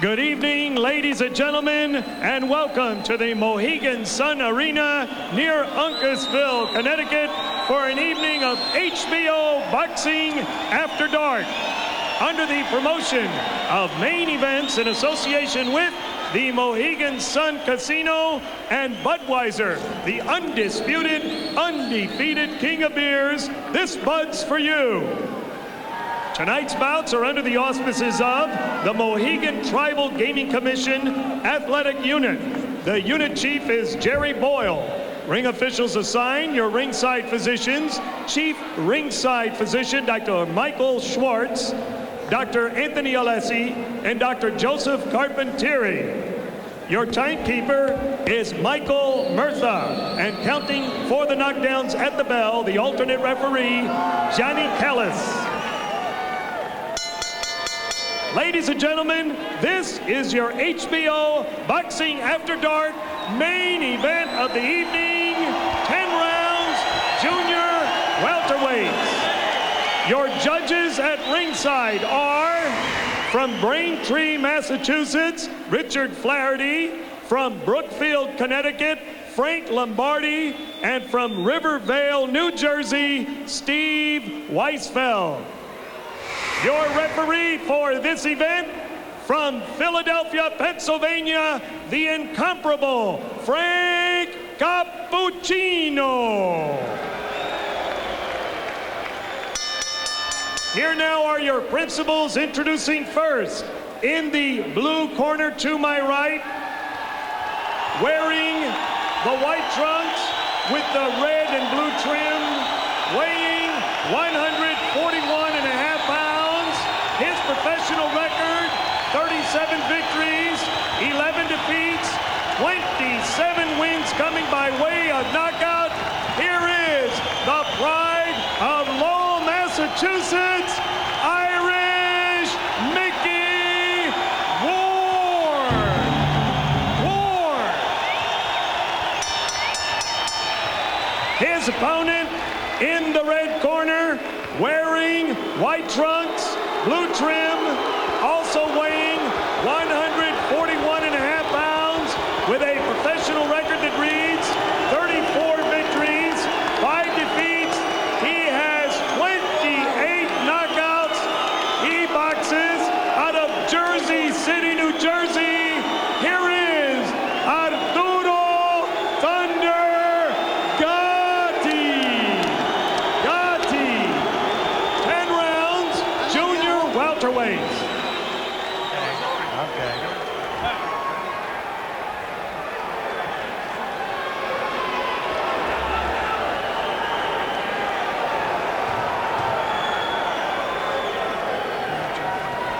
Good evening, ladies and gentlemen, and welcome to the Mohegan Sun Arena near Uncasville, Connecticut, for an evening of HBO Boxing After Dark. Under the promotion of Main Events in association with the Mohegan Sun Casino and Budweiser, the undisputed, undefeated king of beers, this Bud's for you. Tonight's bouts are under the auspices of the Mohegan Tribal Gaming Commission Athletic Unit. The unit chief is Jerry Boyle. Ring officials assigned your ringside physicians, Chief Ringside Physician Dr. Michael Schwartz, Dr. Anthony Alessi, and Dr. Joseph Carpentieri. Your timekeeper is Michael Murtha, and counting for the knockdowns at the bell, the alternate referee, Johnny Callis. Ladies and gentlemen, this is your HBO Boxing After Dark main event of the evening, 10 rounds, junior welterweights. Your judges at ringside are, from Braintree, Massachusetts, Richard Flaherty, from Brookfield, Connecticut, Frank Lombardi, and from Rivervale, New Jersey, Steve Weisfeld. Your referee for this event, from Philadelphia, Pennsylvania, the incomparable Frank Cappuccino. Here now are your principals, introducing first, in the blue corner to my right, wearing the white trunks with the red and blue trim, weighing 141.5 pounds, his professional record, 37 victories, 11 defeats, 27 wins coming by way of knockout. Here is the pride of Lowell, Massachusetts, Irish Mickey Ward. His opponent in the red corner, wearing white trunks, blue trim, also weighing 141.5 pounds, with a professional record that reads 34 victories, 5 defeats. He has 28 knockouts. He boxes out of Jersey City, New Jersey. Here is Arturo Thunder Gatti. 10 rounds, junior welterweights. Okay.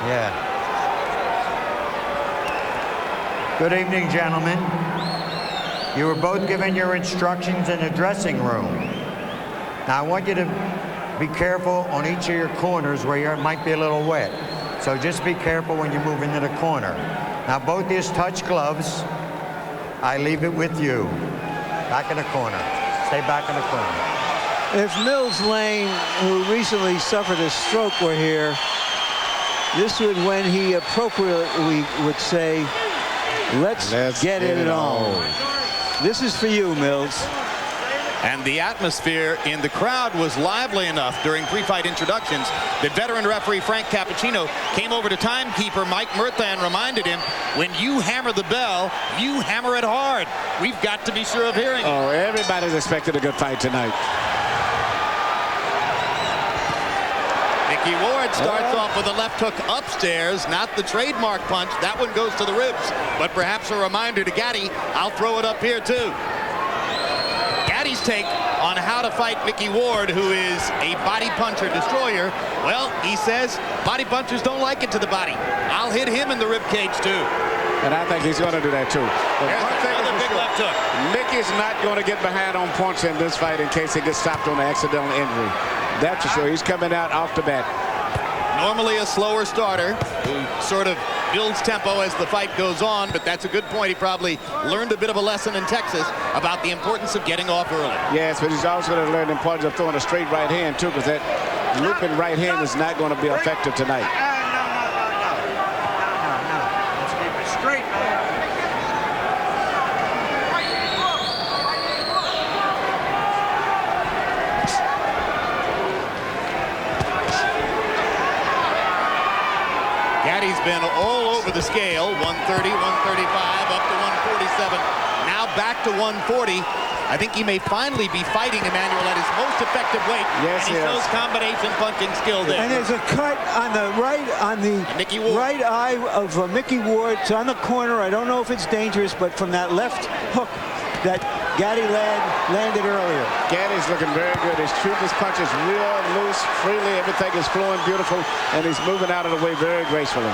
Yeah. Good evening, gentlemen. You were both given your instructions in the dressing room. Now, I want you to be careful on each of your corners where it might be a little wet. So just be careful when you move into the corner. Now, both these touch gloves. I leave it with you. Back in the corner. Stay back in the corner. If Mills Lane, who recently suffered a stroke, were here, this would when he appropriately would say, let's get it on. This is for you, Mills. And the atmosphere in the crowd was lively enough during pre-fight introductions that veteran referee Frank Cappuccino came over to timekeeper Mike Murtha and reminded him, when you hammer the bell, you hammer it hard. We've got to be sure of hearing it. Oh, everybody's expected a good fight tonight. Mickey Ward starts off with a left hook upstairs, not the trademark punch. That one goes to the ribs, but perhaps a reminder to Gatti, I'll throw it up here too. Gatti's take on how to fight Mickey Ward, who is a body puncher destroyer. Well, he says body punchers don't like it to the body. I'll hit him in the rib cage too. And I think he's going to do that too. But there's another big left hook. Mickey's not going to get behind on points in this fight in case he gets stopped on an accidental injury. That's for sure. He's coming out off the bat. Normally a slower starter who sort of builds tempo as the fight goes on, but that's a good point. He probably learned a bit of a lesson in Texas about the importance of getting off early. Yes, but he's also going to learn the importance of throwing a straight right hand too, because that looping right hand is not going to be effective tonight. No. been all over the scale. 130, 135, up to 147. Now back to 140. I think he may finally be fighting Emmanuel at his most effective weight. Yes, and he shows combination punching skill there. And there's a cut on the Mickey Ward. right eye of Mickey Ward. It's on the corner. I don't know if it's dangerous, but from that left hook that Gaddy landed earlier. Gaddy's looking very good. He's shooting his punches real loose, freely. Everything is flowing beautiful, and he's moving out of the way very gracefully.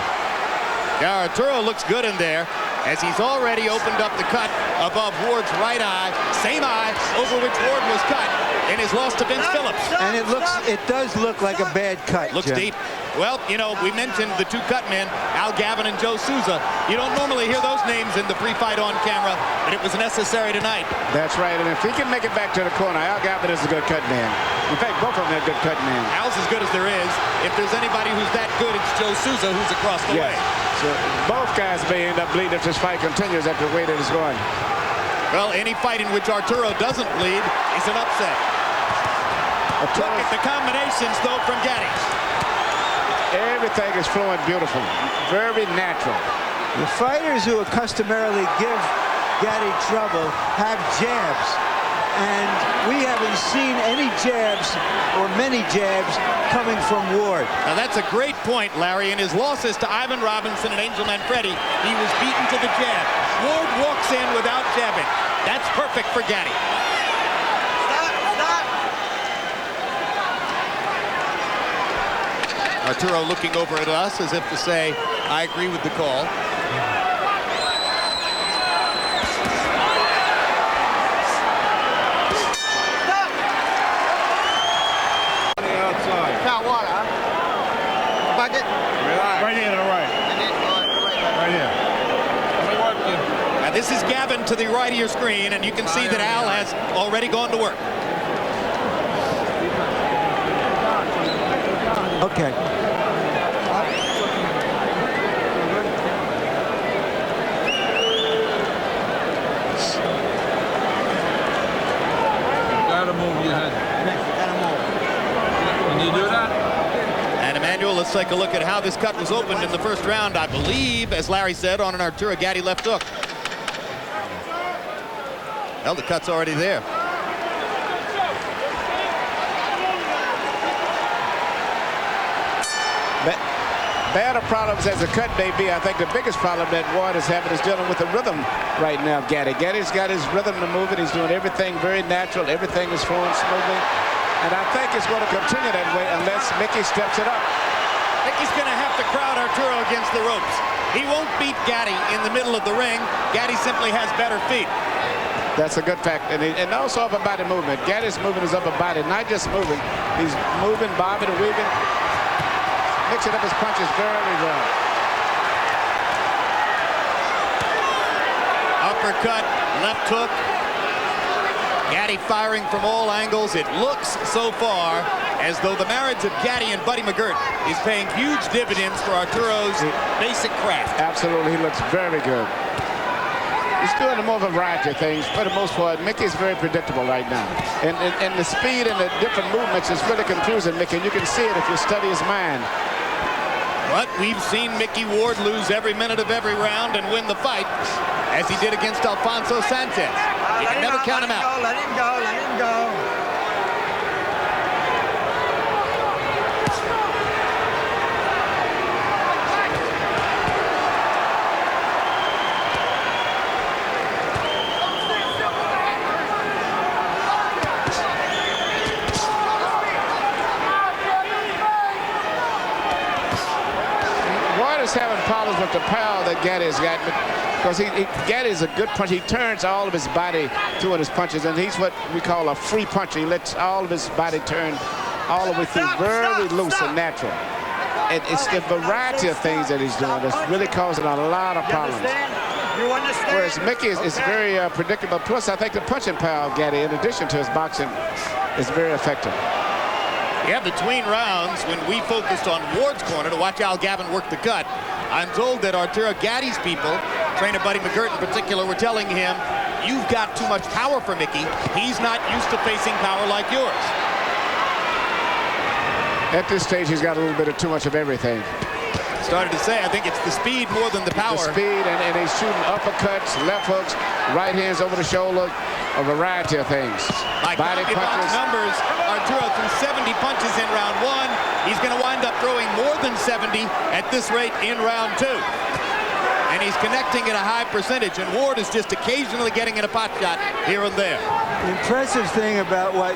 Yeah, Arturo looks good in there, as he's already opened up the cut above Ward's right eye, same eye over which Ward was cut in his loss to Vince Phillips. And it does look like a bad cut. Looks Jim. deep. Well, you know, we mentioned the two cut men, Al Gavin and Joe Souza. You don't normally hear those names in the pre-fight on camera, but it was necessary tonight. That's right, and if he can make it back to the corner, Al Gavin is a good cut man. In fact, both of them are good cut men. Al's as good as there is. If there's anybody who's that good, it's Joe Souza, who's across the way. So both guys may end up bleeding if this fight continues at the way that it's going. Well, any fight in which Arturo doesn't bleed is an upset. Look at the combinations, though, from Gaddy. Everything is flowing beautiful, very natural. The fighters who customarily give Gaddy trouble have jabs, and we haven't seen any jabs or many jabs coming from Ward. Now that's a great point, Larry. In his losses to Ivan Robinson and Angel Manfredi, he was beaten to the jab. Ward walks in without jabbing. That's perfect for Gaddy. Arturo looking over at us as if to say, I agree with the call. Got water, huh? Bucket? Right here to the right. Right here. Now this is Gavin to the right of your screen, and you can see that Al has already gone to work. Okay. Gotta move your head. Can you do that? And Emmanuel, let's take a look at how this cut was opened in the first round. I believe, as Larry said, on an Arturo Gaddy left hook. Well, the cut's already there. Bad of problems as a cut may be, I think the biggest problem that Ward is having is dealing with the rhythm right now, Gaddy. Gaddy's got his rhythm to move it. He's doing everything very natural. Everything is flowing smoothly. And I think it's going to continue that way unless Mickey steps it up. Mickey's going to have to crowd Arturo against the ropes. He won't beat Gaddy in the middle of the ring. Gaddy simply has better feet. That's a good fact. And also upper body movement. Gaddy's moving his upper body, not just moving. He's moving, bobbing, and weaving. Mixing up his punches very well. Uppercut, left hook. Gaddy firing from all angles. It looks so far as though the marriage of Gaddy and Buddy McGirt is paying huge dividends for Arturo's basic craft. Absolutely, he looks very good. He's doing a more variety of things. For the most part, Mickey's very predictable right now. And the speed and the different movements is really confusing Mickey. And you can see it if you study his mind. But we've seen Mickey Ward lose every minute of every round and win the fight, as he did against Alfonso Sanchez. You can never count him out. Let him go, let him go. Having problems with the power that Gaddy's got, because Gaddy's a good puncher. He turns all of his body doing his punches, and he's what we call a free puncher. He lets all of his body turn all the way through, very loose and natural. And it's the variety of things that he's doing that's really causing a lot of problems. You understand? Whereas Mickey is very predictable. Plus, I think the punching power of Gaddy, in addition to his boxing, is very effective. Yeah, between rounds, when we focused on Ward's corner to watch Al Gavin work the cut, I'm told that Arturo Gaddy's people, trainer Buddy McGirt in particular, were telling him, you've got too much power for Mickey. He's not used to facing power like yours. At this stage, he's got a little bit of too much of everything. Started to say, I think it's the speed more than the power. The speed, and he's shooting uppercuts, left hooks, right hands over the shoulder, a variety of things. By Body punches. numbers, Arturo threw 70 punches in round 1. He's going to wind up throwing more than 70 at this rate in round 2. And he's connecting at a high percentage, and Ward is just occasionally getting in a pot shot here and there. The impressive thing about what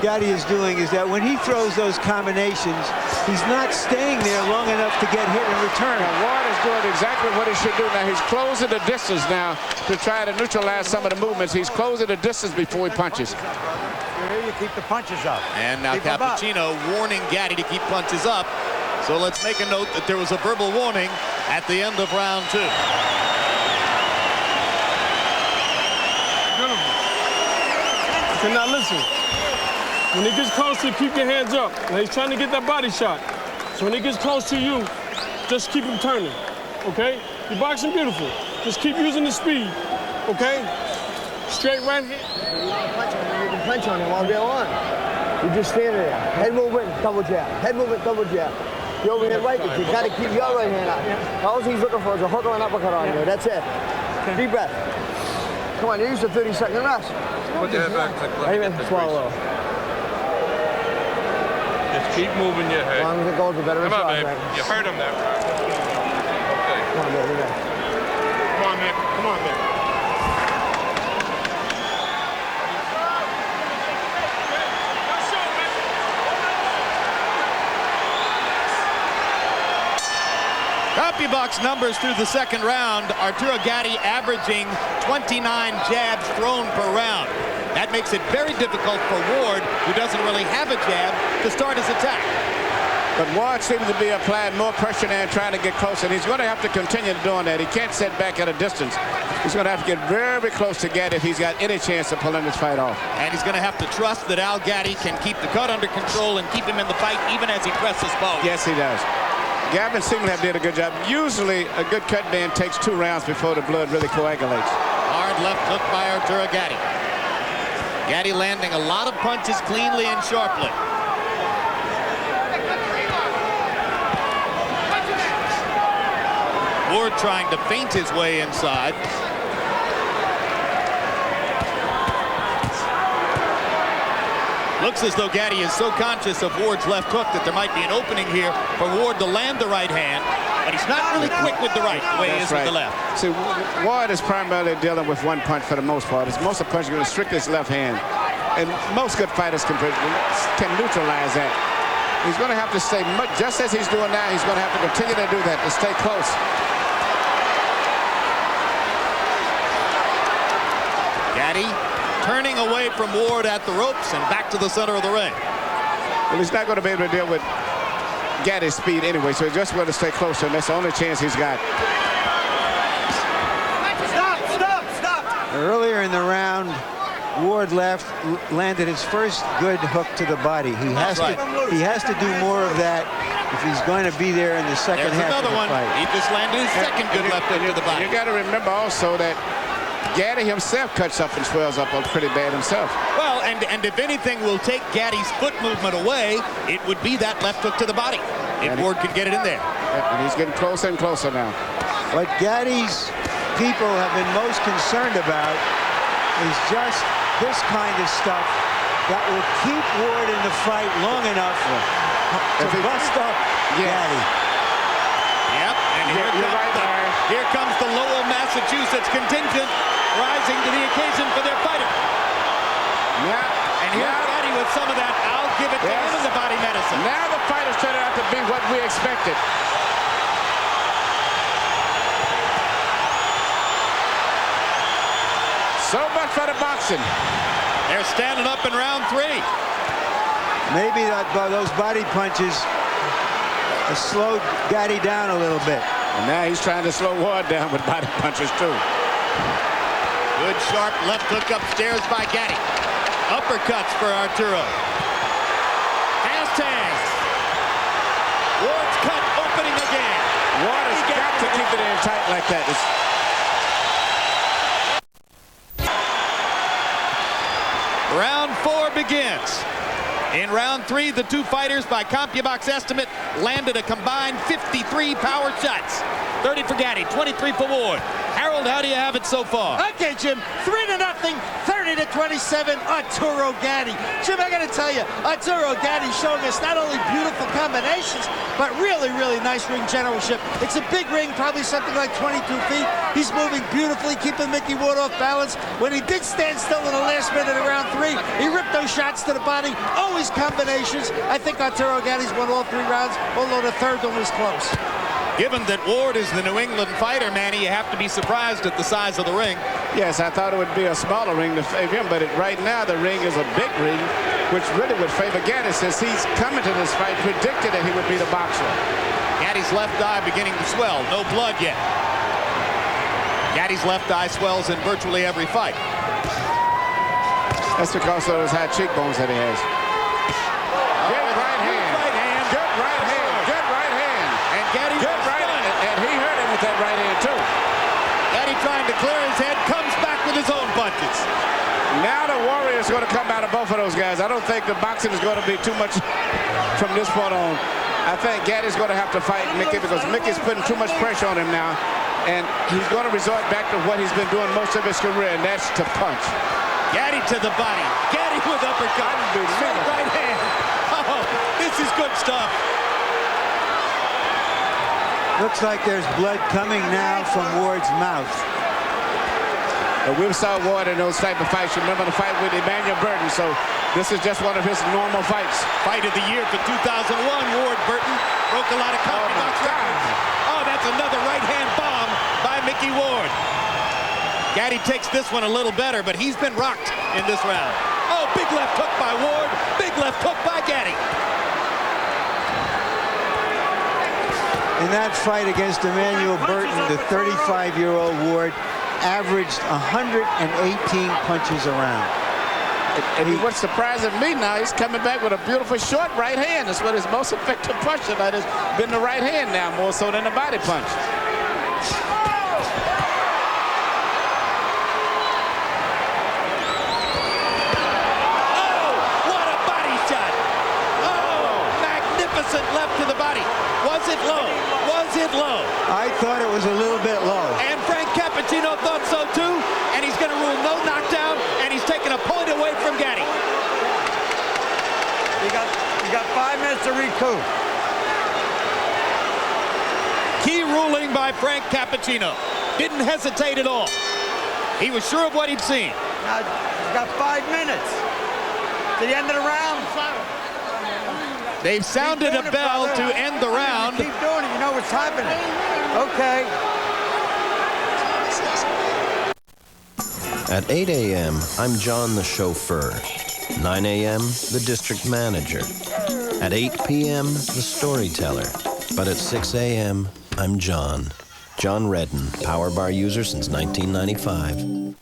Gatti is doing is that when he throws those combinations, he's not staying there long enough to get hit in return. Now, Ward is doing exactly what he should do now. He's closing the distance now to try to neutralize some of the movements. He's closing the distance before he punches. Here you keep the punches up. And now Keep 'em up. Cappuccino warning Gatti to keep punches up. So let's make a note that there was a verbal warning at the end of round 2. Okay, now listen. When he gets close to you, keep your hands up. Now he's trying to get that body shot. So when he gets close to you, just keep him turning, okay? You're boxing beautiful. Just keep using the speed, okay? Straight right hand. You can punch on him all day long. You just stand there. Head movement, double jab. Head movement, double jab. You overhand right, but you got to keep your right hand up. All he's looking for is a hook or an uppercut on you. That's it. Deep breath. Come on, use the 30-second rest. Put your head back. Amen. Swallow. Just keep moving your As head. long as it goes, the better Come it's on, off, babe. man. You hurt him there. Okay. Come on, baby. Come on, man. Come on, man. CompuBox numbers through the second round. Arturo Gatti averaging 29 jabs thrown per round. That makes it very difficult for Ward, who doesn't really have a jab, to start his attack. But Ward seems to be applying more pressure now and trying to get closer. And he's going to have to continue doing that. He can't sit back at a distance. He's going to have to get very close to Gatti if he's got any chance of pulling this fight off. And he's going to have to trust that Al Gatti can keep the cut under control and keep him in the fight even as he presses both. Yes, he does. Gavin Singleham did a good job. Usually, a good cut man takes 2 rounds before the blood really coagulates. Hard left hook by Arturo Gatti. Gatti landing a lot of punches cleanly and sharply. Ward trying to feint his way inside. Looks as though Gatti is so conscious of Ward's left hook that there might be an opening here for Ward to land the right hand, but he's not really quick with the right the way he is with the left. See, Ward is primarily dealing with one punch for the most part. Most of the punches are going to strictly his left hand. And most good fighters can neutralize that. He's going to have to stay, just as he's doing now, he's going to have to continue to do that, to stay close. Gatti turning away from Ward at the ropes and back to the center of the ring. Well, he's not going to be able to deal with Gatti's speed anyway, so he's just going to stay closer, and that's the only chance he's got. Stop! Earlier in the round, Ward landed his first good hook to the body. He has to do more of that if he's going to be there in the second half of the fight. He just landed his second good left hook to the body. You got to remember also that Gatti himself cuts up and swells up pretty bad himself. Well, and if anything will take Gatti's foot movement away, it would be that left hook to the body. If Ward could get it in there. And he's getting closer and closer now. What Gatti's people have been most concerned about is just this kind of stuff that will keep Ward in the fight long enough to bust up Gatti. Yep, and here comes the Lowell, Massachusetts contingent rising to the occasion for their fighter. And here's Gatti with some of that, I'll give it to him as a body medicine. Now the fight is turning out to be what we expected. So much for the boxing. They're standing up in round 3. Maybe those body punches have slowed Gatti down a little bit. And now he's trying to slow Ward down with body punches too. Good sharp left hook upstairs by Gatti. Uppercuts for Arturo. Fast hands. Ward's cut opening again. Ward has got to keep it in tight like that. Round 4 begins. In round 3, the two fighters, by CompuBox estimate, landed a combined 53 power shots. 30 for Gaddy, 23 for Ward. Harold, how do you have it so far? Okay, Jim, 3-0, 30-27, Arturo Gaddy. Jim, I got to tell you, Arturo Gaddy showing us not only beautiful combinations, but really, really nice ring generalship. It's a big ring, probably something like 22 feet. He's moving beautifully, keeping Mickey Ward off balance. When he did stand still in the last minute of round 3, he ripped those shots to the body, always combinations. I think Arturo Gaddy's won all 3 rounds, although the third one was close. Given that Ward is the New England fighter, Manny, you have to be surprised at the size of the ring. Yes, I thought it would be a smaller ring to favor him, but right now the ring is a big ring, which really would favor Gaddy, since he's coming to this fight predicted that he would be the boxer. Gaddy's left eye beginning to swell. No blood yet. Gaddy's left eye swells in virtually every fight. That's because of those high cheekbones that he has. Good right hand. Good right hand. Good right hand. And Gaddy good right hand. And he hurt him with that right hand, too. Gaddy trying to clear his head, comes back with his own punches. Now the Warrior is going to come out of both of those guys. I don't think the boxing is going to be too much from this point on. I think Gaddy's going to have to fight Mickey, because Mickey's putting too much pressure on him now. And he's going to resort back to what he's been doing most of his career, and that's to punch. Gaddy to the body. Gaddy with uppercut. Straight right hand. Oh, this is good stuff. Looks like there's blood coming now from Ward's mouth. We saw Ward in those type of fights. Remember the fight with Emmanuel Burton, so this is just one of his normal fights. Fight of the year for 2001, Ward Burton broke a lot of CompuBox records. Oh, that's another right-hand bomb by Mickey Ward. Gaddy takes this one a little better, but he's been rocked in this round. Oh, big left hook by Ward, big left hook by Gaddy. In that fight against Emmanuel Burton, the 35-year-old Ward averaged 118 punches around. And what's surprising me now, he's coming back with a beautiful short right hand. That's what his most effective punch tonight has been, the right hand now, more so than the body punch. Oh, what a body shot. Oh, magnificent left to the body. Was it low? Was it low? I thought it was a little bit low. And Frank Cappuccino thought so too, and he's going to rule no knockdown, and he's taking a point away from Gaddy. You got 5 minutes to recoup. Key ruling by Frank Cappuccino. Didn't hesitate at all. He was sure of what he'd seen. Now, you got 5 minutes to the end of the round. They've sounded a bell to end the round. Keep doing it. You know what's happening. Okay. At 8 a.m., I'm John the chauffeur. 9 a.m., the district manager. At 8 p.m., the storyteller. But at 6 a.m., I'm John. John Redden, Power Bar user since 1995.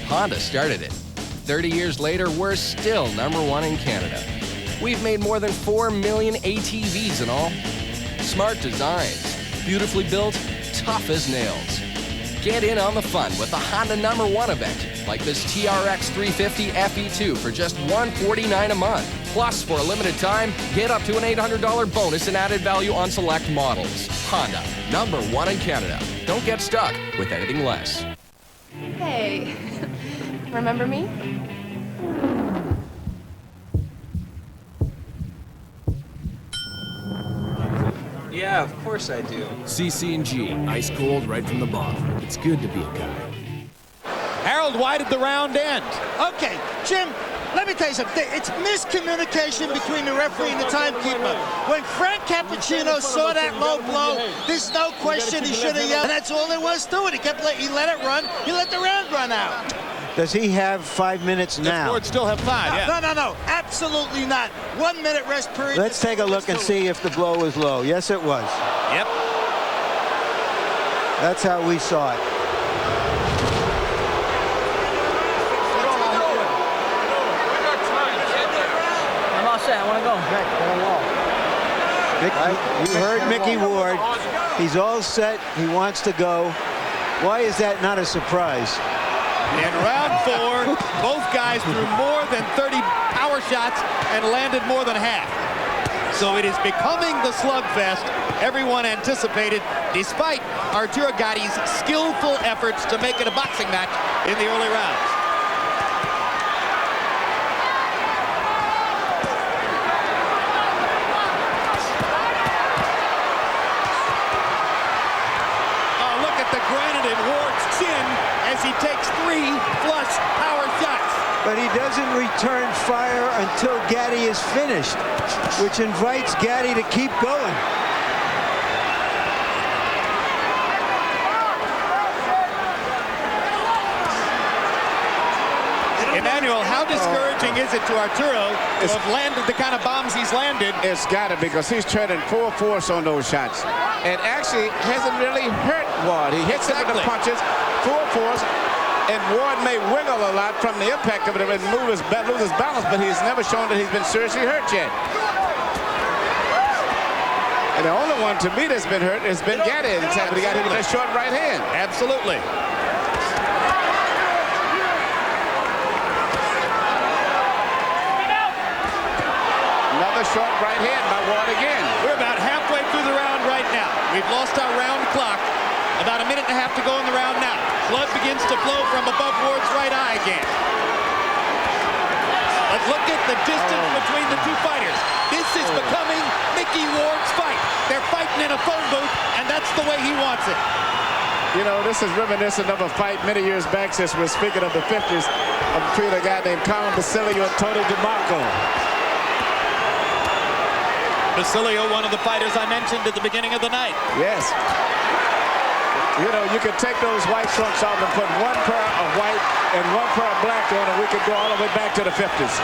Honda started it. 30 years later, we're still #1 in Canada. We've made more than 4 million ATVs in all. Smart designs, beautifully built, tough as nails. Get in on the fun with the Honda #1 event, like this TRX 350 FE2 for just $149 a month. Plus, for a limited time, get up to an $800 bonus in added value on select models. Honda, #1 in Canada. Don't get stuck with anything less. Hey, remember me? Yeah, of course I do. CC&G, ice cold right from the bottle. It's good to be a guy. Harold, why did the round end? Okay, Jim, let me tell you something. It's miscommunication between the referee and the timekeeper. When Frank Cappuccino saw that low blow, there's no question he should have yelled. And that's all there was to it. He let it run. He let the round run out. Does he have 5 minutes now? Ford still have 5, yeah. No, absolutely not. 1 minute rest period. Let's take a look and see if the blow was low. Yes, it was. Yep. That's how we saw it. I'm all set. I want to go. You heard Mickey Ward. He's all set. He wants to go. Why is that not a surprise? In round 4, both guys threw more than 30 power shots and landed more than half. So it is becoming the slugfest everyone anticipated, despite Arturo Gatti's skillful efforts to make it a boxing match in the early rounds. Oh, look at the granite in Ward's chin as he takes 3 flush power shots. But he doesn't return fire until Gatti is finished, which invites Gatti to keep going. Emmanuel, how discouraging is it to Arturo to have landed the kind of bombs he's landed? It's got it, because he's turning full force on those shots. And actually hasn't really hurt Ward. He hits him with the punches, full force, and Ward may wiggle a lot from the impact of it and lose his balance, but he's never shown that he's been seriously hurt yet. And the only one to me that's been hurt has been Gatti, except he got hit with that short right hand. Absolutely. Another short right hand by Ward again. We're about halfway through the round right now. We've lost our round clock. About a minute and a half to go in the round now. Blood begins to flow from above Ward's right eye again. But look at the distance between the two fighters. This is becoming Mickey Ward's fight. They're fighting in a phone booth, and that's the way he wants it. You know, this is reminiscent of a fight many years back, since we're speaking of the 50s, between a guy named Carmen Basilio and Tony DeMarco. Basilio, one of the fighters I mentioned at the beginning of the night. Yes. You know, you could take those white trunks off and put one pair of white and one pair of black on, and we could go all the way back to the 50s.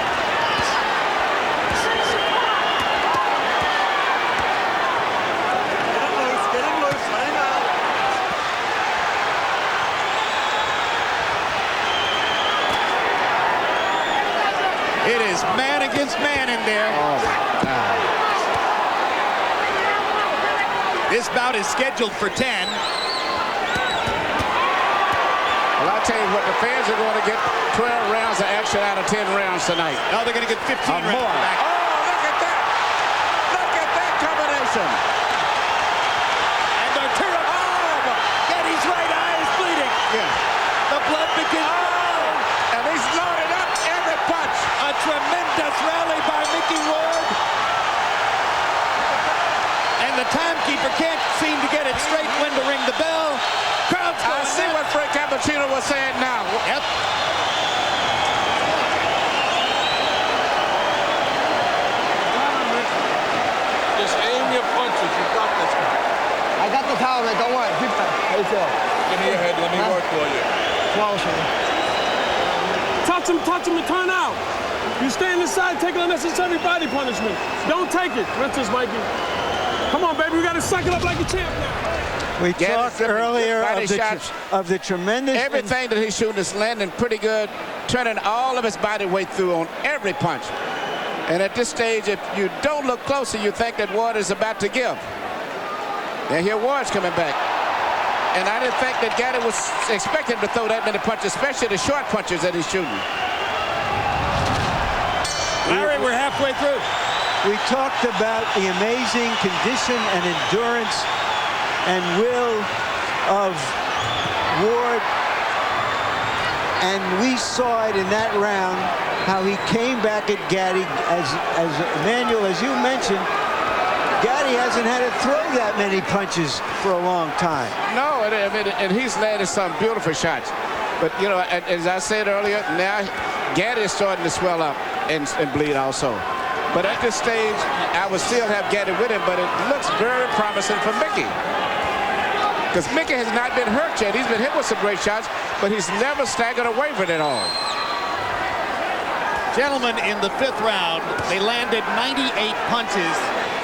It is man against man in there. Oh, my God. This bout is scheduled for 10. Well, I'll tell you what, the fans are going to get 12 rounds of action out of 10 rounds tonight. Now they're going to get 15 rounds more. back. Oh, look at that. Look at that combination. And Arturo, Gatti's right eye is bleeding. Yeah. The blood begins. Oh, and he's loaded up every punch. A tremendous rally by Mickey Ward. And the timekeeper can't seem to get it straight when to ring the bell. Crowd's going I see what Frank Cappuccino was saying now. Yep. Just aim your punches. You got this. I got the towel, man. Don't worry. Keep that. How you feel? Give me your head. Let me work for you. Flawless, man. Touch him, and turn out. You stand inside, take unnecessary body punishment. Don't take it. Princess Mikey. Come on, baby. We got to suck it up like a champ now. We talked earlier of the tremendous... Everything that he's shooting is landing pretty good, turning all of his body weight through on every punch. And at this stage, if you don't look closer, you think that Ward is about to give. And here Ward's coming back. And I didn't think that Gatti was expecting to throw that many punches, especially the short punches that he's shooting. Larry, we're halfway through. We talked about the amazing condition and endurance and will of Ward, and we saw it in that round, how he came back at Gatti. As Emmanuel, as you mentioned, Gatti hasn't had to throw that many punches for a long time. No, and he's landed some beautiful shots. But, you know, as I said earlier, now Gatti is starting to swell up and bleed also. But at this stage, I would still have Gatti with him, but it looks very promising for Mickey. Because Mickey has not been hurt yet. He's been hit with some great shots, but he's never staggered or wavered at all. Gentlemen, in the 5th round, they landed 98 punches.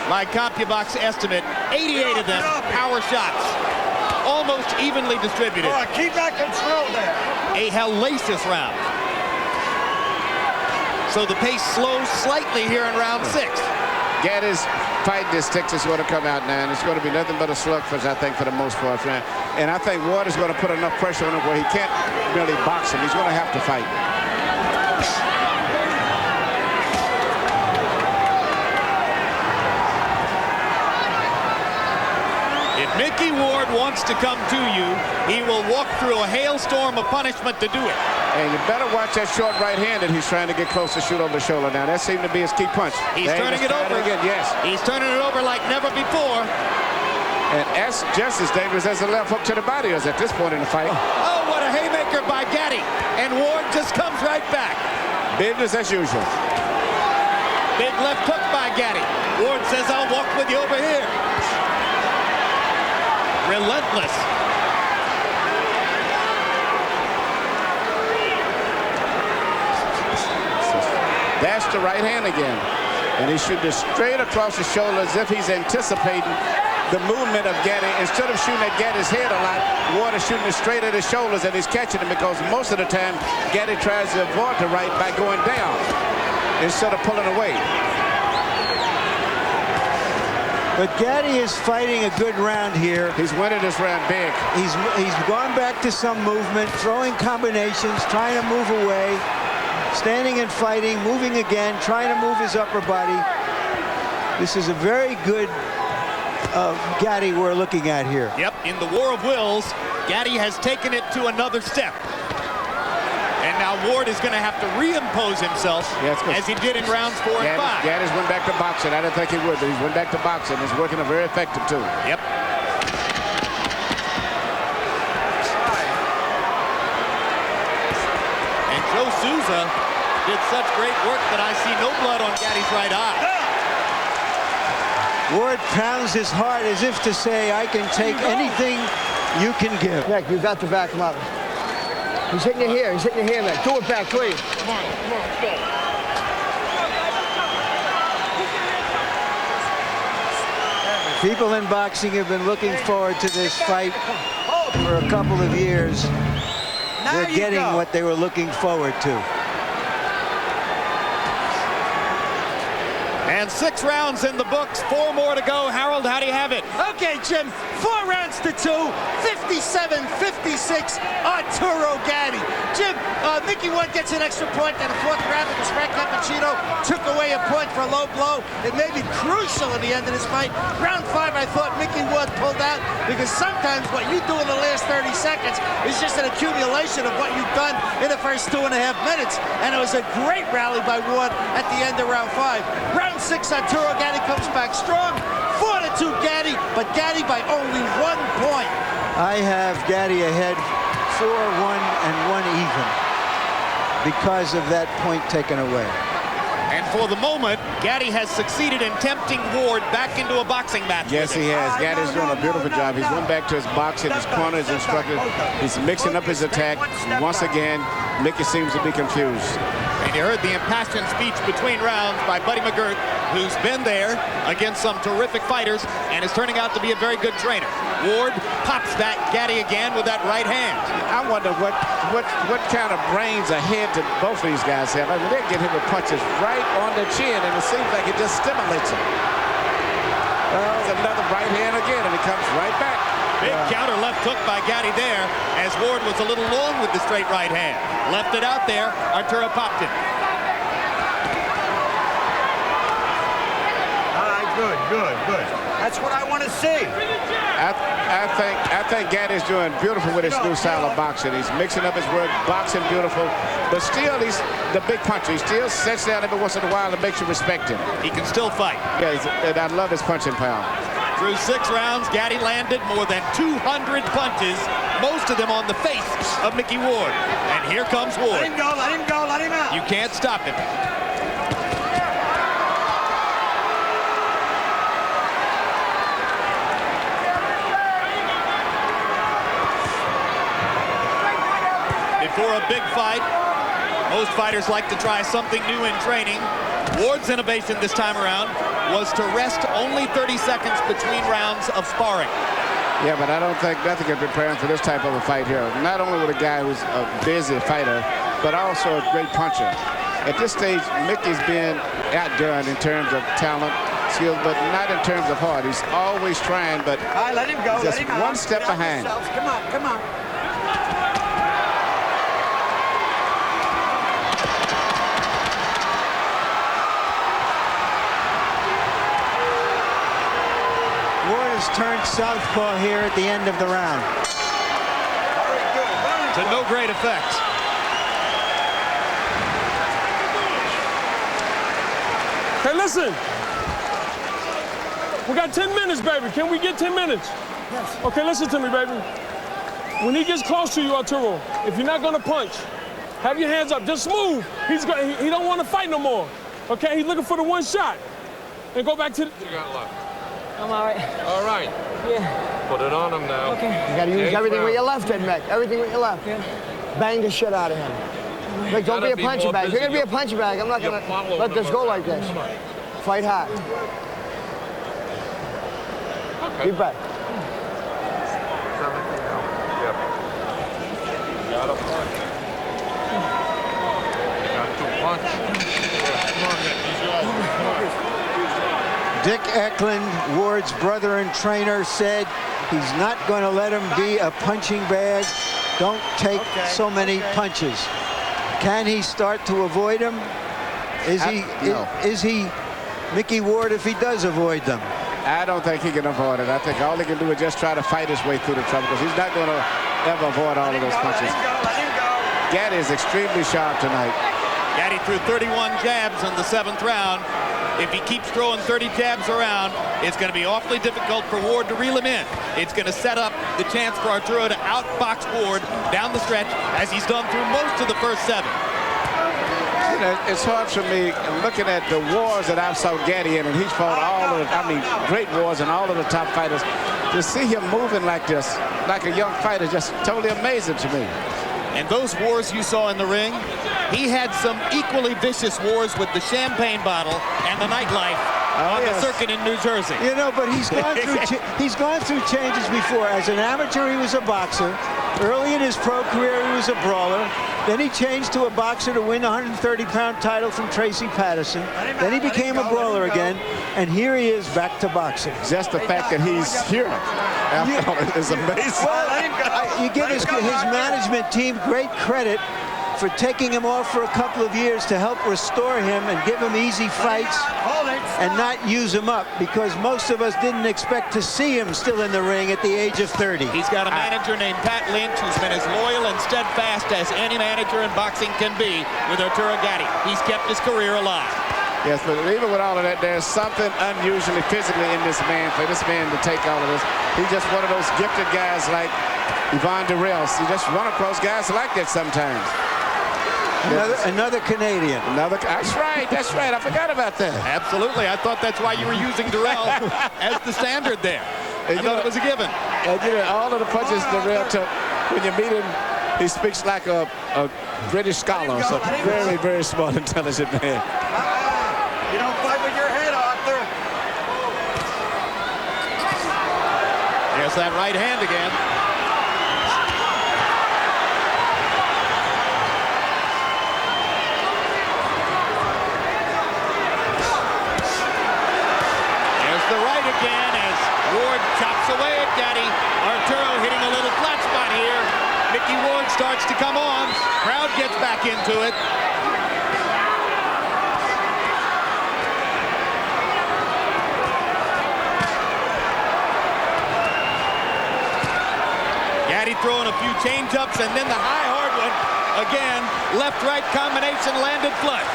My CompuBox estimate, 88 of them power shots. Almost evenly distributed. All right, keep that control there. A hellacious round. So the pace slows slightly here in round 6. Gaddy's fighting his sticks is going to come out now, and it's going to be nothing but a slugfest, I think, for the most part. And I think Ward is going to put enough pressure on him where he can't really box him. He's going to have to fight. If Mickey Ward wants to come to you, he will walk through a hailstorm of punishment to do it. And you better watch that short right hand that he's trying to get close to shoot over the shoulder. Now, that seemed to be his key punch. He's turning it over. Again, yes. He's turning it over like never before. And that's just as dangerous as the left hook to the body is at this point in the fight. Oh, what a haymaker by Gaddy. And Ward just comes right back. Business as usual. Big left hook by Gaddy. Ward says, I'll walk with you over here. Relentless. That's the right hand again. And he's shooting straight across the shoulder as if he's anticipating the movement of Gaddy. Instead of shooting at Gaddy's head a lot, Ward is shooting it straight at his shoulders, and he's catching him because most of the time Gaddy tries to avoid the right by going down instead of pulling away. But Gaddy is fighting a good round here. He's winning this round big. He's gone back to some movement, throwing combinations, trying to move away, standing and fighting, moving again, trying to move his upper body. This is a very good Gaddy we're looking at here. Yep, in the war of wills, Gaddy has taken it to another step. And now Ward is going to have to reimpose himself as he did in rounds 4 and 5. Gaddy's went back to boxing. I didn't think he would, but he's went back to boxing. He's working very effective, too. Yep. And Joe Souza did such great work that I see no blood on Gaddy's right eye. Ward pounds his heart as if to say, I can take anything you can give. Nick, you got to back him up. He's hitting you here. He's hitting you here, Nick. Do it back, please. Come on, go. People in boxing have been looking forward to this fight for a couple of years. They're getting what they were looking forward to. And 6 rounds in the books, 4 more to go. Harold, how do you have it? Okay, Jim, 4 rounds to 2, 57-56, Arturo Gaddy. Jim, Mickey Ward gets an extra point in the 4th round because Frank Cappuccino took away a point for a low blow. It may be crucial in the end of this fight. Round 5, I thought Mickey Ward pulled out because sometimes what you do in the last 30 seconds is just an accumulation of what you've done in the first 2.5 minutes. And it was a great rally by Ward at the end of round 5. Round 6, Arturo Gaddy comes back strong. 4-2 Gaddy, but Gaddy by only 1 point. I have Gaddy ahead 4-1 and 1 even because of that point taken away. And for the moment, Gaddy has succeeded in tempting Ward back into a boxing match. Yes, he has. Gaddy's doing a beautiful job. He's went back to his boxing, his corner, his instructor. He's mixing up his attack. Once again, Mickey seems to be confused. And you heard the impassioned speech between rounds by Buddy McGirt, who's been there against some terrific fighters and is turning out to be a very good trainer. Ward pops that Gaddy again with that right hand. I wonder what kind of brains ahead did both of these guys have. I mean, they get him with punches right on the chin, and it seems like it just stimulates him. There's another right hand again, and he comes right back. Big counter left hook by Gaddy there, as Ward was a little long with the straight right hand. Left it out there, Arturo popped it. All right, good. That's what I want to see. I think Gaddy's doing beautiful with his new style of boxing. He's mixing up his work, boxing beautiful, but still he's the big puncher. He still sits down every once in a while and makes you respect him. He can still fight. Yeah, and I love his punching power. Through 6 rounds, Gaddy landed more than 200 punches, most of them on the face of Mickey Ward. And here comes Ward. Let him go, let him out. You can't stop him. Before a big fight, most fighters like to try something new in training. Ward's innovation this time around was to rest only 30 seconds between rounds of sparring. Yeah, but I don't think nothing can prepare him for this type of a fight here. Not only with a guy who's a busy fighter, but also a great puncher. At this stage, Mickey's been outdone in terms of talent, skills, but not in terms of heart. He's always trying, but All right, let him go. just let him one go. step Get out behind. yourselves. Come on, come on. Ward has turned southpaw here at the end of the round. To no great effect. Hey, listen. We got 10 minutes, baby. Can we get 10 minutes? Yes. Okay, listen to me, baby. When he gets close to you, Arturo, if you're not gonna punch, have your hands up. Just move. He don't want to fight no more. Okay, he's looking for the one shot. And go back to the. You got left. I'm all right. All right. Yeah. Put it on him now. Okay. You got to use Eighth everything with round. your left, Ed, Mick. Everything with your left. Yeah. Bang the shit out of him. Mick, don't be a punching bag. If you're going to be a punching bag, I'm not going to let this go like this. Fight hard. Okay. Keep back. Yep. Got a punch. Got to punch. Come on, Nick. He's yours. Come on. Dick Eklund, Ward's brother and trainer, said he's not going to let him be a punching bag. Don't take so many punches. Can he start to avoid them? Is he Mickey Ward if he does avoid them? I don't think he can avoid it. I think all he can do is just try to fight his way through the trouble, because he's not going to ever avoid all of those punches. Let him go. Gaddy is extremely sharp tonight. Gaddy threw 31 jabs in the 7th round. If he keeps throwing 30 jabs around, it's going to be awfully difficult for Ward to reel him in. It's going to set up the chance for Arturo to outbox Ward down the stretch, as he's done through most of the first 7. You know, it's hard for me looking at the wars that I saw Gaddy in, and he's fought all of the, great wars and all of the top fighters. To see him moving like this, like a young fighter, just totally amazing to me. And those wars you saw in the ring, he had some equally vicious wars with the champagne bottle and the nightlife on the circuit in New Jersey. You know, but he's gone through changes before. As an amateur, he was a boxer. Early in his pro career, he was a brawler. Then he changed to a boxer to win the 130-pound title from Tracy Patterson. Then he became a brawler again, and here he is back to boxing. Just the fact that he's here is amazing. Well, you give his management team great credit for taking him off for a couple of years to help restore him and give him easy fights and not use him up, because most of us didn't expect to see him still in the ring at the age of 30. He's got a manager named Pat Lynch who's been as loyal and steadfast as any manager in boxing can be with Arturo Gaddy. He's kept his career alive. Yes, but even with all of that, there's something unusually physically in this man, for this man to take all of this. He's just one of those gifted guys like Yvonne Durrell. You just run across guys like that sometimes. Another Canadian. That's right. I forgot about that. Absolutely. I thought that's why you were using Durrell as the standard there. I thought it was a given. All of the punches Durrell took, when you meet him, he speaks like a British scholar. So very, very smart, intelligent man. You don't fight with your head, Arthur. There's that right hand again. The right again as Ward chops away at Gaddy. Arturo hitting a little flat spot here. Mickey Ward starts to come on. Crowd gets back into it. Gaddy throwing a few change-ups, and then the high hard one. Again, left-right combination landed flush.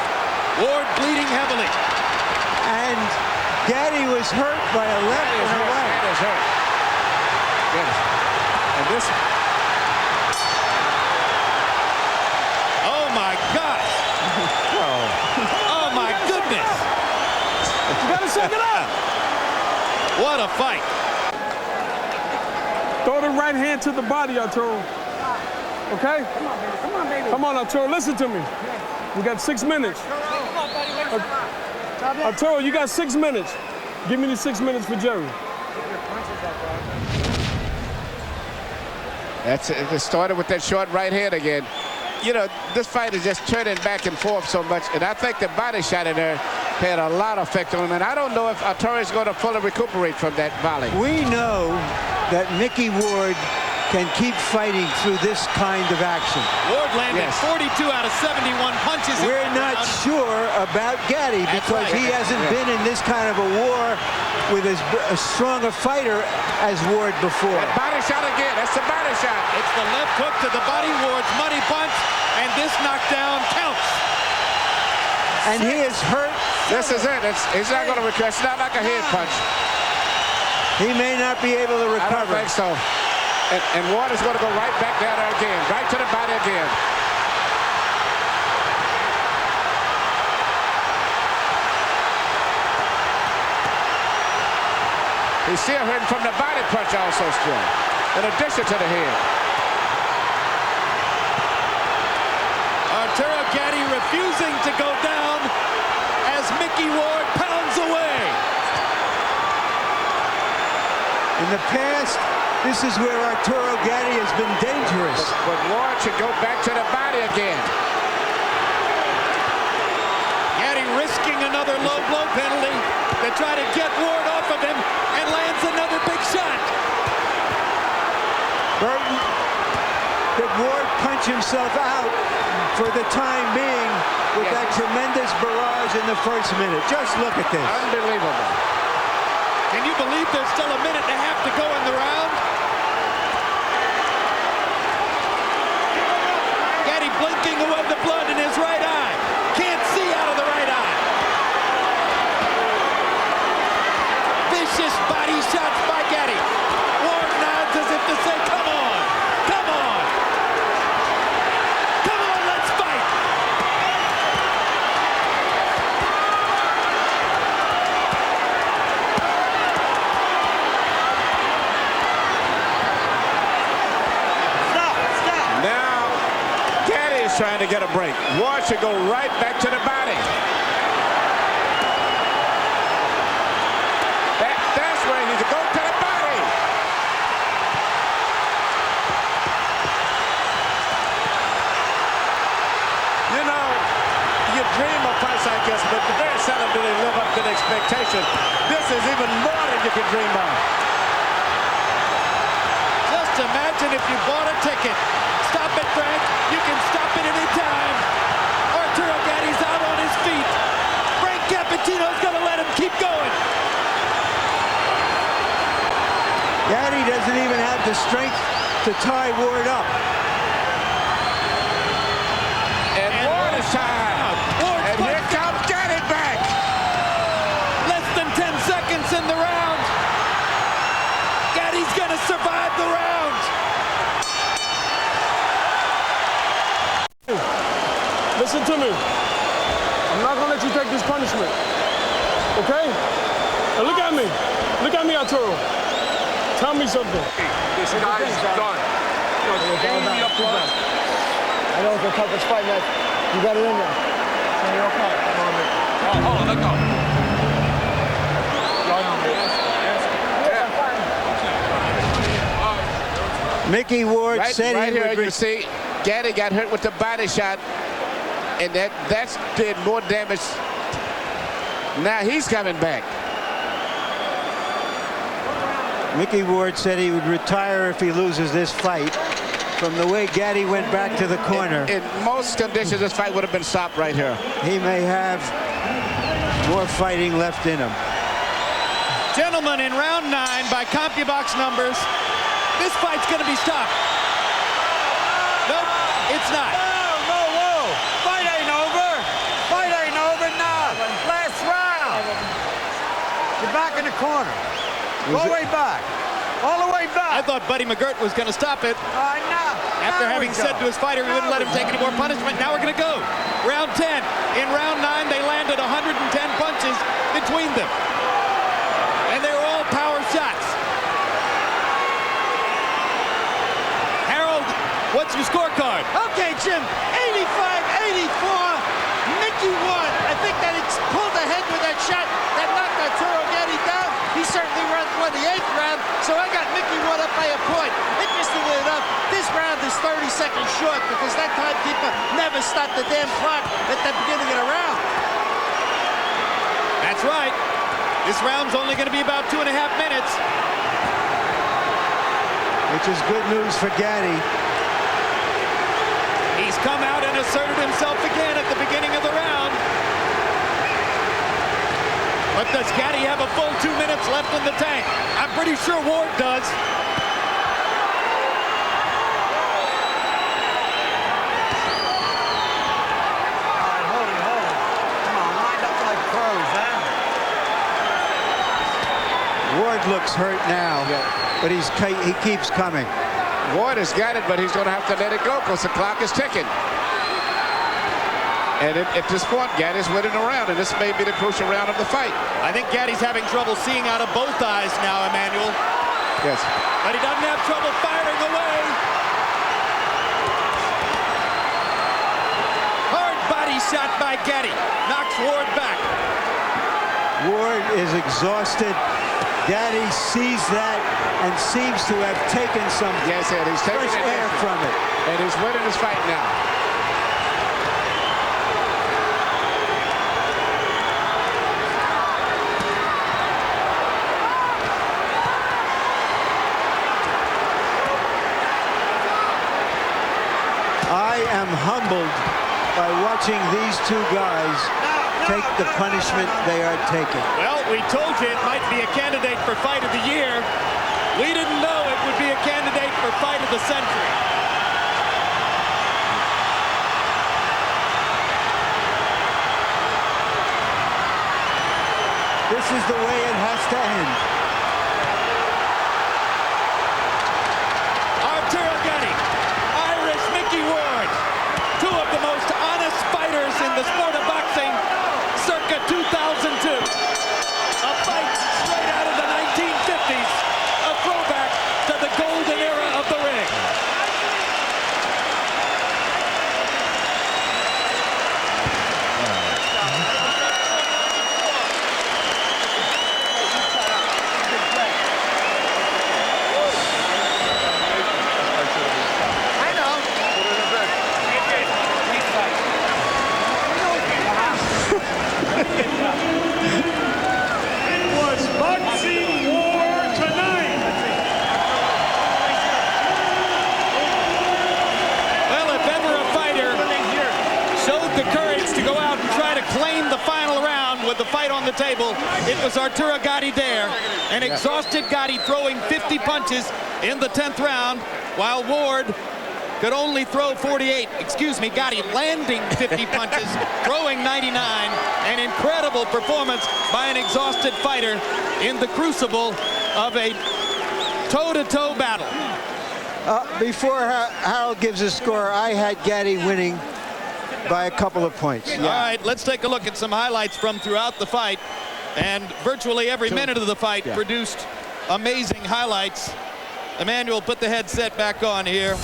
Ward bleeding heavily. And Gaddy was hurt by a left and a right. That is hurt. Yes. And this. Oh my gosh. Oh my goodness. You gotta shake it up. What a fight. Throw the right hand to the body, Arturo. Okay? Come on, baby. Come on, Arturo, listen to me. We got 6 minutes. Arturo, you got 6 minutes. Give me the 6 minutes for Jerry. That's it. It started with that short right hand again. you know, this fight is just turning back and forth so much, and I think the body shot in there had a lot of effect on him, and I don't know if Arturo is going to fully recuperate from that volley. We know that Mickey Ward can keep fighting through this kind of action. Ward landed 42 out of 71 punches. We're not sure about Gaddy because he hasn't been in this kind of a war with as strong a fighter as Ward before. That body shot again. That's the body shot. It's the left hook to the body. Ward's money punch, and this knockdown counts. And he is hurt. This is it. He's not going to recover. It's not like a head punch. He may not be able to recover. I don't think so. And Ward is going to go right back down there again, right to the body again. He's still hurting from the body punch also still, in addition to the head. Arturo Gaddy refusing to go down as Mickey Ward pounds away. In the past, this is where Arturo Gaddy has been dangerous. But Ward should go back to the body again. Gaddy risking another low blow penalty to try to get Ward off of him, and lands another big shot. Burton, did Ward punch himself out for the time being with that tremendous barrage in the first minute? Just look at this. Unbelievable. Can you believe there's still a minute and a half to go in the round? Gaddy blinking away the blood in his right eye. Can't see out of the right eye. Vicious body shots by Gaddy. Ward nods as if to say, come on, come on. Come on, let's fight. Trying to get a break. Ward should go right back to the body. That's where he needs to go, to the body. You know, you dream of fights like this, but very seldom do they live up to the expectation. This is even more than you can dream of. Just imagine if you bought a ticket. Stop it, Frank. You can stop it any time. Arturo Gaddy's out on his feet. Frank Cappuccino's going to let him keep going. Gaddy doesn't even have the strength to tie Ward up. And Ward is tied. And here comes Gaddy back. Less than 10 seconds in the round. Gaddy's going to survive the round. Listen to me. I'm not gonna let you take this punishment. Okay? Now look at me. Look at me, Arturo. Tell me something. This guy is done. I know it's the toughest fight, man. You got it in there. So you're okay. Hold on, let go. Mickey Ward said right he here, would... you see, Gaddy got hurt with the body shot, and that's did more damage. Now he's coming back. Mickey Ward said he would retire if he loses this fight. From the way Gaddy went back to the corner. In most conditions, this fight would have been stopped right here. He may have more fighting left in him. Gentlemen, in round 9, by CompuBox numbers, this fight's going to be stopped. Nope, it's not. Whoa. Fight ain't over. Fight ain't over now. Last round. You're back in the corner. Go way back. All the way back. I thought Buddy McGirt was going to stop it. No. After having said to his fighter he wouldn't let him take any more punishment, now we're going to go. Round 10. In round 9, they landed 110 punches between them. And they were all power shots. Harold, what's your scorecard? Okay, Jim, 85-84. Mickey won. I think that it's pulled ahead with that shot that knocked Arturo Gaddy down. He certainly was in the 8th round, so I got Mickey Ward up by a point. Interestingly enough, this round is 30 seconds short because that timekeeper never stopped the damn clock at the beginning of the round. That's right. This round's only going to be about 2.5 minutes. Which is good news for Gaddy. He's come out and asserted himself again at the beginning of the round. But does Gaddy have a full 2 minutes left in the tank? I'm pretty sure Ward does. Ward looks hurt now, but he keeps coming. Ward has got it, but he's going to have to let it go because the clock is ticking. And at this point, Gaddy's winning a round, and this may be the crucial round of the fight. I think Gaddy's having trouble seeing out of both eyes now, Emmanuel. Yes. But he doesn't have trouble firing away. Hard body shot by Gaddy. Knocks Ward back. Ward is exhausted. Gaddy sees that and seems to have taken some he's taking fresh air from it. And he's winning his fight now. I am humbled by watching these two guys take the punishment they are taking. Well, we told you it might be a candidate for Fight of the Year. We didn't know it would be a candidate for Fight of the Century. This is the way it has to end. Arturo Gatti, Irish Mickey Ward, two of the most honest fighters in the sport of boxing, circa 2002. A fight straight out of the 1950s, a throwback to the golden era of the ring. It was boxing war tonight. Well, if ever a fighter showed the courage to go out and try to claim the final round with the fight on the table, it was Arturo Gatti there. An exhausted Gatti throwing 50 punches in the 10th round, while Ward could only throw 48. Excuse me, Gatti landing 50 punches, throwing 99. An incredible performance by an exhausted fighter in the crucible of a toe-to-toe battle. Before Harold gives a score, I had Gaddy winning by a couple of points. All right, let's take a look at some highlights from throughout the fight. And virtually every minute of the fight produced amazing highlights. Emmanuel, put the headset back on here.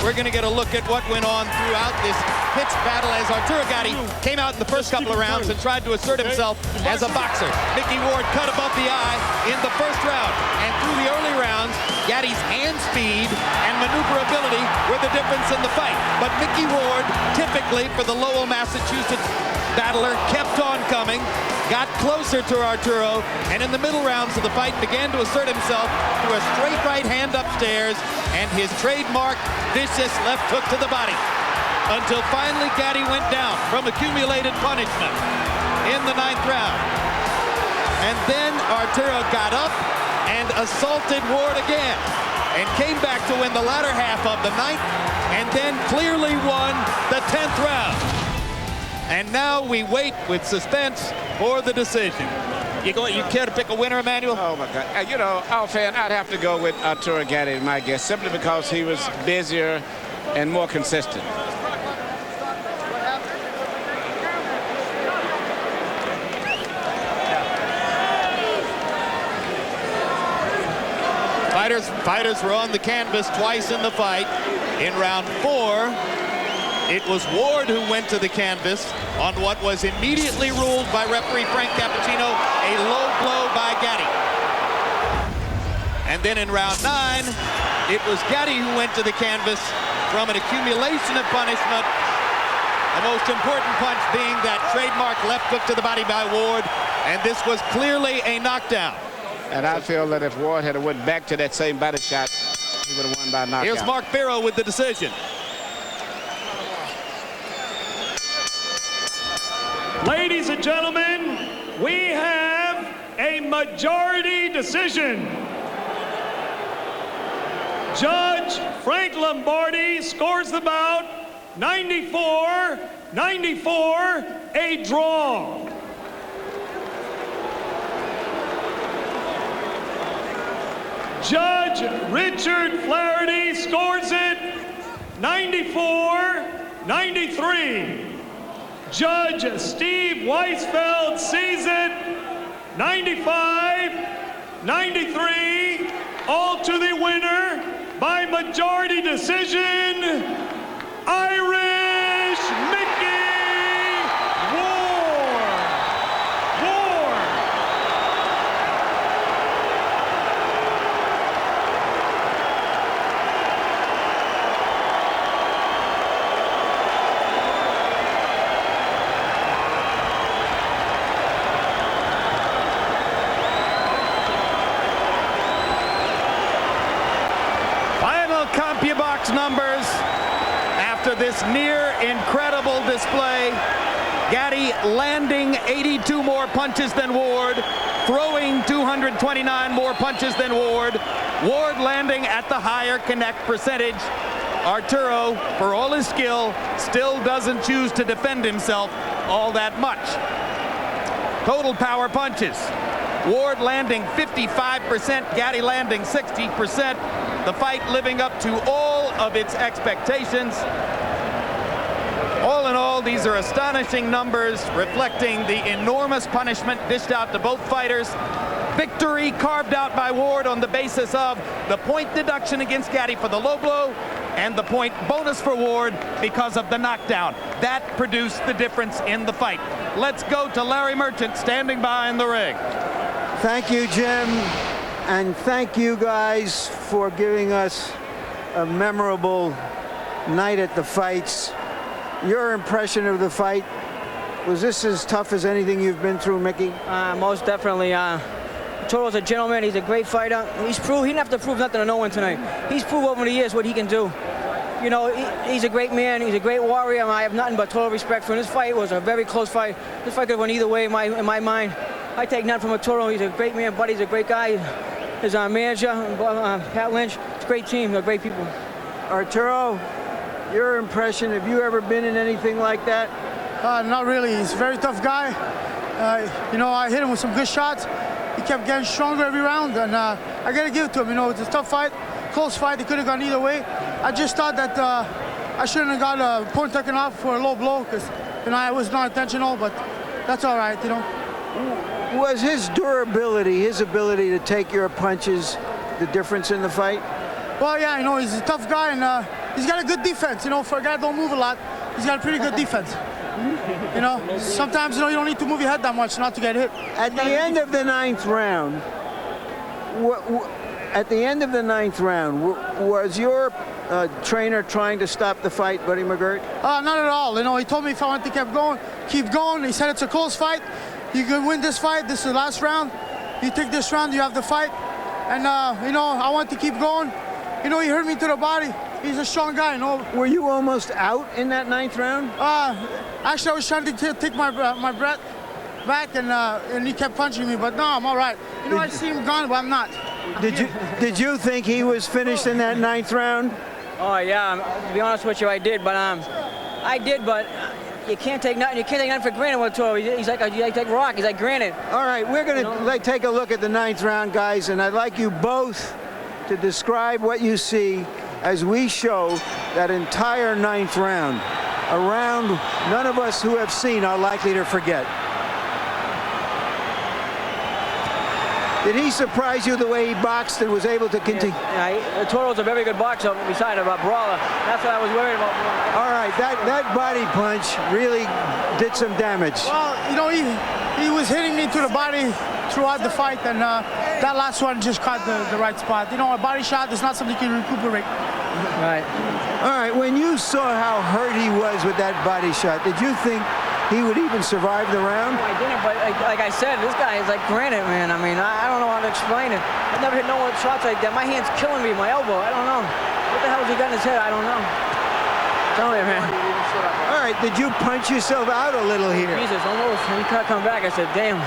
We're going to get a look at what went on throughout this pitched battle as Arturo Gatti came out in the first couple of rounds and tried to assert himself as a boxer. Mickey Ward cut above the eye in the first round. And through the early rounds, Gatti's hand speed and maneuverability were the difference in the fight. But Mickey Ward, typically for the Lowell, Massachusetts battler, kept on coming, got closer to Arturo, and in the middle rounds of the fight began to assert himself through a straight right hand upstairs and his trademark vicious left hook to the body, until finally Gatti went down from accumulated punishment in the 9th round. And then Arturo got up and assaulted Ward again and came back to win the latter half of the 9th and then clearly won the 10th round. And now we wait with suspense for the decision. You care to pick a winner, Emmanuel? Oh, my God. You know, offhand, I'd have to go with Arturo Gatti, my guess, simply because he was busier and more consistent. Fighters were on the canvas twice in the fight. In round 4, it was Ward who went to the canvas on what was immediately ruled by referee Frank Cappuccino a low blow by Gatti. And then in round 9, it was Gaddy who went to the canvas from an accumulation of punishment. The most important punch being that trademark left hook to the body by Ward. And this was clearly a knockdown. And I feel that if Ward had went back to that same body shot, he would have won by knockout. Here's Mark Barrow with the decision. Ladies and gentlemen, we have a majority decision. Judge Frank Lombardi scores the bout 94-94, a draw. Judge Richard Flaherty scores it 94-93. Judge Steve Weisfeld sees it 95-93. All to the winner by majority decision, Irish Mickey Ward. CompuBox numbers after this near incredible display. Gaddy landing 82 more punches than Ward, throwing 229 more punches than Ward. Ward landing at the higher connect percentage. Arturo, for all his skill, still doesn't choose to defend himself all that much. Total power punches. Ward landing 55%, Gaddy landing 60%. The fight living up to all of its expectations. All in all, these are astonishing numbers reflecting the enormous punishment dished out to both fighters. Victory carved out by Ward on the basis of the point deduction against Gaddy for the low blow and the point bonus for Ward because of the knockdown. That produced the difference in the fight. Let's go to Larry Merchant standing by in the ring. Thank you, Jim. And thank you guys for giving us a memorable night at the fights. Your impression of the fight, was this as tough as anything you've been through, Mickey? Most definitely. Arturo's a gentleman. He's a great fighter. He didn't have to prove nothing to no one tonight. He's proved over the years what he can do. You know, he's a great man. He's a great warrior. I have nothing but total respect for him. This fight was a very close fight. This fight could have went either way in my mind. I take nothing from Arturo. He's a great man, buddy. He's a great guy. His manager, Pat Lynch. It's a great team. They're great people. Arturo, your impression, have you ever been in anything like that? Not really. He's a very tough guy. You know, I hit him with some good shots. He kept getting stronger every round, and I got to give it to him. You know, it's a tough fight, close fight. It could have gone either way. I just thought that I shouldn't have got a point taken off for a low blow because, you know, it was not intentional, but that's all right, you know. Was his durability, his ability to take your punches, the difference in the fight? Well, yeah, you know, he's a tough guy, and he's got a good defense. You know, for a guy that don't move a lot, he's got a pretty good defense. You know, sometimes, you know, you don't need to move your head that much not to get hit. At the end of the ninth round, was your trainer trying to stop the fight, Buddy McGirt? Not at all. You know, he told me if I want to keep going. He said it's a close fight. You can win this fight. This is the last round. You take this round, you have the fight. And, you know, I want to keep going. You know, he hurt me to the body. He's a strong guy, you know. Were you almost out in that ninth round? Actually, I was trying to take my breath back, and he kept punching me. But no, I'm all right. You know, I see him gone, but I'm not. Did you think he was finished in that ninth round? Oh, yeah. To be honest with you, I did. But you can't take nothing. You can't take nothing for granted with Arturo. He's like rock. He's like granite. All right, we're going to take a look at the ninth round, guys, and I'd like you both to describe what you see as we show that entire ninth round. A round none of us who have seen are likely to forget. Did he surprise you the way he boxed and was able to continue? Yeah, Arturo's a very good boxer beside a brawler. That's what I was worried about. All right, that body punch really did some damage. Well, you know, he was hitting me to the body throughout the fight, and that last one just caught the right spot. You know, a body shot is not something you can recuperate. Right. All right, when you saw how hurt he was with that body shot, did you think he would even survive the round? No, I didn't, but like I said, this guy is like granite, man. I mean, I don't know how to explain it. I've never hit no one shots like that. My hand's killing me, my elbow. I don't know. What the hell has he got in his head? I don't know. Tell me, man. All right, did you punch yourself out a little here? Jesus, almost. He can't come back. I said, damn.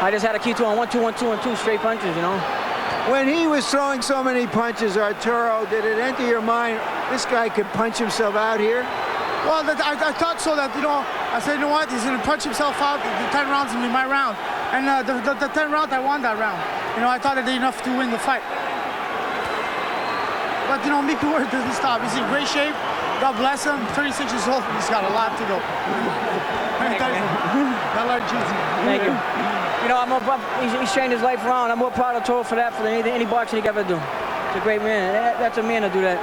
I just had a key to on 1-2, 1-2, 1-2 straight punches, you know. When he was throwing so many punches, Arturo, did it enter your mind this guy could punch himself out here? Well, I thought so. That, you know, I said, you know what, he's going to punch himself out. The 10 rounds will be my round. And the 10 round, I won that round. You know, I thought I did enough to win the fight. But, you know, Mickey Ward doesn't stop. He's in great shape. God bless him. 36 years old. He's got a lot to go. Thank you. You know, he's trained his life around. I'm more proud of Toro for that than any boxing he could ever do. He's a great man. That's a man to do that.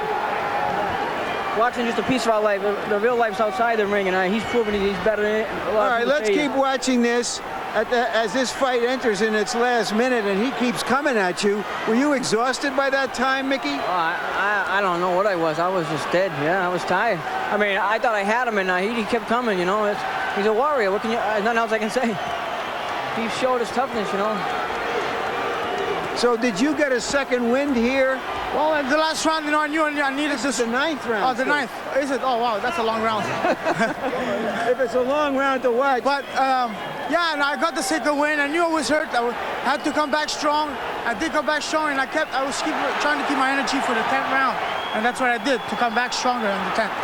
Boxing is just a piece of our life. The real life's outside the ring, and he's proven he's better than it. All right, let's keep watching this. As this fight enters in its last minute and he keeps coming at you, were you exhausted by that time, Mickey? I don't know what I was. I was just dead. Yeah, I was tired. I mean, I thought I had him, and he kept coming, you know. He's a warrior. What can you? Nothing else I can say. He showed his toughness, you know. So did you get a second wind here? Well, in the last round, you know, I knew I needed this. Is the 9th round. Oh, the 9th. Is it? Oh, wow, that's a long round. If it's a long round to watch. But, yeah, and I got the second win. I knew I was hurt. I had to come back strong. I did come back strong, and I was trying to keep my energy for the 10th round. And that's what I did, to come back stronger in the 10th.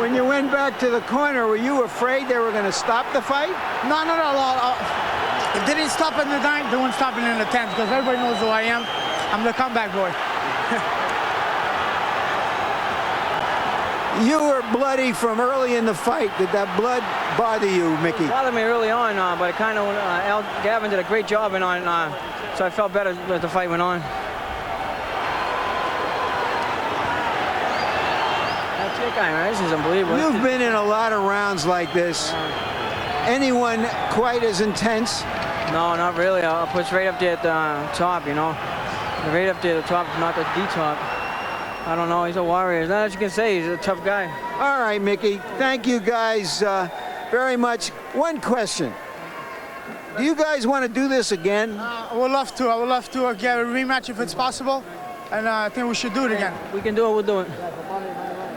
When you went back to the corner, were you afraid they were going to stop the fight? No. If they didn't stop in the 9th, they won't stop it in the 10th, because everybody knows who I am. I'm the comeback boy. You were bloody from early in the fight. Did that blood bother you, Mickey? It bothered me early on, but it kind of Gavin did a great job, so I felt better as the fight went on. That's it, guy, man. This is unbelievable. You've been in a lot of rounds like this. Anyone quite as intense? No, not really. I'll put right up there at the top, you know. Right up there at the top, not at the top. I don't know. He's a warrior. As much as you can say, he's a tough guy. All right, Mickey. Thank you guys very much. One question. Do you guys want to do this again? I would love to. I would love to get a rematch if it's possible. And I think we should do it again. We can do it. We'll do it.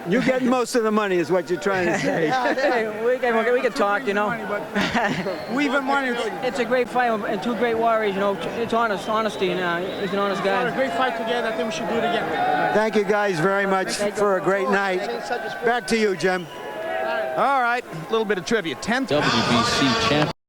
You get most of the money is what you're trying to say. Hey, we can talk, you know. We even money. It's a great fight and two great warriors, you know. It's honesty, and he's an honest guy. It's a great fight together. I think we should do it again. Thank you guys very much for a great night. Back to you, Jim. All right, a little bit of trivia. 10th WBC champion.